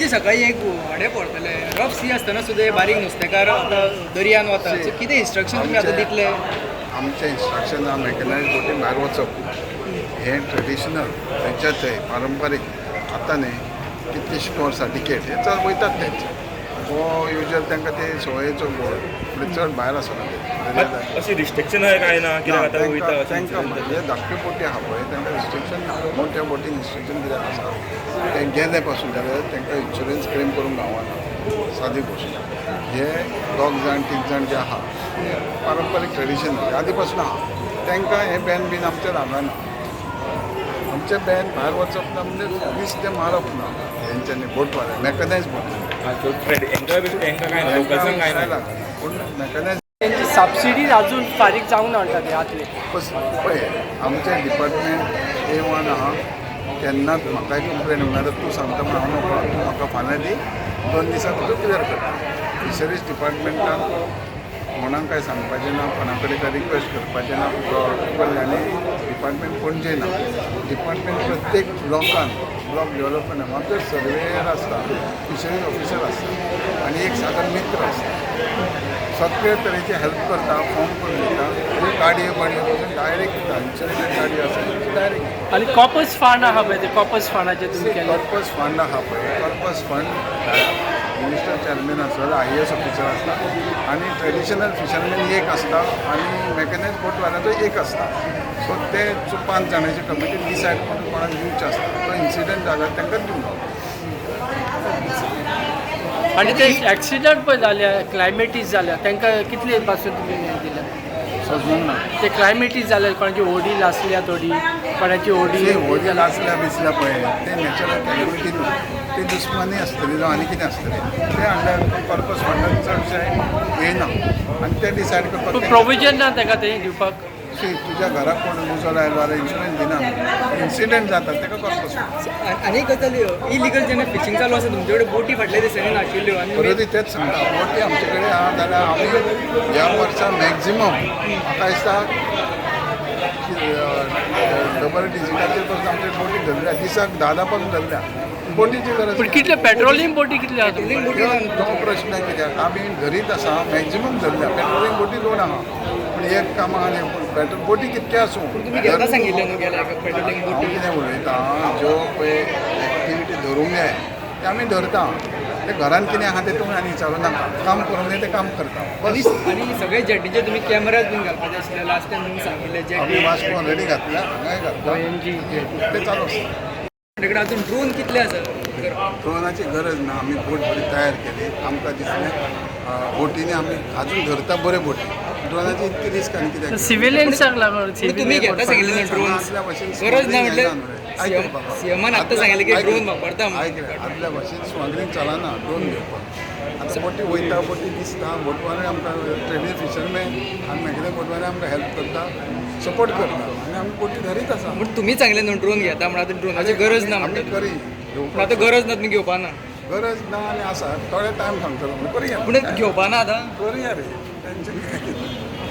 कितें सकाळी एक व्हडे पडटले रफ सी आसतना सुद्दां बारीक नुस्तेकार आतां दर्यान वता सो कितें इन्स्ट्रक्शन तुमी आतां दितले? आमचें इन्स्ट्रक्शन हा मेकनायज बोटीन भायर वचप हें ट्रेडिशनल थंयच्या थंय पारंपारीक आतां न्ही कितले स्टोर सर्टिफिकेट हे चड वयतात तेंचे हो युजल तांकां ते सवयेचो बोर्ड म्हणजे चड भायर आसना अशी रिस्ट्रिक्शन आहे काय ना कित्याक आतां वयता तांकां म्हणजे धाकटे बोटी आहा पळय तांकां रिस्ट्रिक्शन ना मोठ्या बोटीन रिस्ट्रिक्शन कित्याक आसा ते गेले पासून जाल्यार तांकां इन्शुरन्स क्लेम करूंक गावना सादी गोश्ट हे 2 जाण 3 जाण जे आहा पारंपारीक ट्रेडिशन आदी पासून आहा तांकां हे बॅन बीन आमचेर हांगाना आमचें बॅन भायर वचप ना म्हणजे नुस्तें मारप ना तेंच्यांनी बोटवाले मेकनायज बोट पूण मेकनायज सबसिडीज अजून फारीक जावंक ना म्हणटा ते आतले पळय आमचें डिपार्टमेंट A1 आहा केन्नाच म्हाका कंप्लेन म्हणल्यार तूं सांगता म्हण हांव नोको तूं म्हाका फाल्यां दी 2 दिसां भितर क्लियर करता फिशरीज डिपार्टमेंटान कोणाक काय सांगपाचें ना कोणा कडेन काय रिक्वेस्ट करपाचें ना आनी डिपार्टमेंट पणजे ना डिपार्टमेंट प्रत्येक ब्लॉकान ब्लॉक डेव्हलपमेंट आमचे सर्वेयर आसता फिशरीज ऑफिसर आसता आनी एक साधन मित्र आसता सगळे तरेचे हेल्प करता फॉर्म करून दिता गाडयो पासून डायरेक्ट इन्शुरन्स गाडी आसा डायरेक्ट आणि कॉपर्स फंड आहा पळय ते कॉपर्स फंडाचे तुम्ही केले पर्पज फंड आहा पळय पर्पज फंड मिनिस्टर चॅरमॅन आसता IAS ऑफिसर आसता आनी ट्रेडिशनल फिशरमॅन एक आसता आनी मेकनायज बोटवाल्याचो एक आसता सो ते 5 जाणांची कमिटी डिसायड करून कोणाक दिवचे आसता तो इन्सिडंट जाला तांकां दिवंक आणि ते ॲक्सिडंट पण जाल्या क्लायमेटीज जाल्या तांकां कितले पासून तुमी दिल्या समजूंक ना ते क्लायमेटीज जाल्या कोणाची होडी लासल्या थोडी कोणाची होडी व्हडले लासल्या बिसल्या पळय ते नॅचरल कॅलॅमिटी न्हू ते दुस्मानी आसतली जावं आनी कितें आसतलें ते अंडर पर्पज फंडान चडशें येना आनी ते डिसायड करपाक प्रोविजन ना ताका ते दिवपाक तुज्या घराक कोण उजो लायलो जाल्यार इन्शुरन्स दिना इन्सिडंट जाता ताका पर्पज आनी गजाल इलिगल जेन्ना फिशींग चालू आसा तुमचे कडेन बोटी फाटल्या दिसांनी नाशिल्ल्यो आनी परत तेच सांगता बोटी आमचे कडेन आहा जाल्यार आमी ह्या वर्सा मॅक्झिमम म्हाका दिसता डबल डिजिटाचेर पासून आमचे बोटी धरल्या दिसाक 10 पासून धरल्या बोटीची गरज पूण कितले पेट्रोलिंग बोटी कितले आहा तो प्रश्न कित्याक आमी धरीत आसा मॅक्झिमम धरल्या पेट्रोलिंग बोटी 2 आहा पूण एक कामां आनी पेट्रोल बोटी कितके आसूं तुमी घेता सांगिल्लें न्हू गेल्या पेट्रोलिंग हांव बोटी कितें उलयता ज्यो पळय एक्टिविटी धरूंक जाय ते आमी धरता ते घरान कितें आहा तेतून आनी विचारूं नाका काम करूंक जाय तें काम करता आनी सगळे जेटीचे तुमी कॅमेराज बीन घालपाचे आशिल्ले लास्ट टायम तुमी सांगिल्ले आमी जेटी वास्को ऑलरेडी घातल्या हांगाय घातला ते चालू आसता तुमचे कडेन अजून ड्रोन कितले आसा ड्रोनाची गरज ना आमी बोट बरी तयार केली आमकां दिसलें बोटींनी आमी अजून धरता बऱ्यो बोटी ड्रोनाची इतकी रिस्क आनी कित्याक सिव्हिलियन्साक लागून तुमी घेता सांगिल्लें न्हू ड्रोन आदल्या भशेन गरज ना म्हटल्यार सीएमान आत्तां सांगिल्लें की ड्रोन वापरता आदल्या भशेन स्मगलींग चलना ड्रोन घेवपाक आतां बोटी वयता बोटी दिसता बोटवाले आमकां ट्रेडीन फिशरमॅन आनी मागीर बोटवाले आमकां हेल्प करता सपोर्ट करता आनी आमी बोटी धरीत आसा पूण तुमी सांगलें न्हू ड्रोन घेता म्हण आतां ड्रोनाची गरज ना आमी म्हणटा करी पूण आतां गरज ना तुमी घेवपा ना गरज ना आनी आसा थोडे टायम सांगतलो करुया पूण घेवपा ना आतां करुया रे टेंशन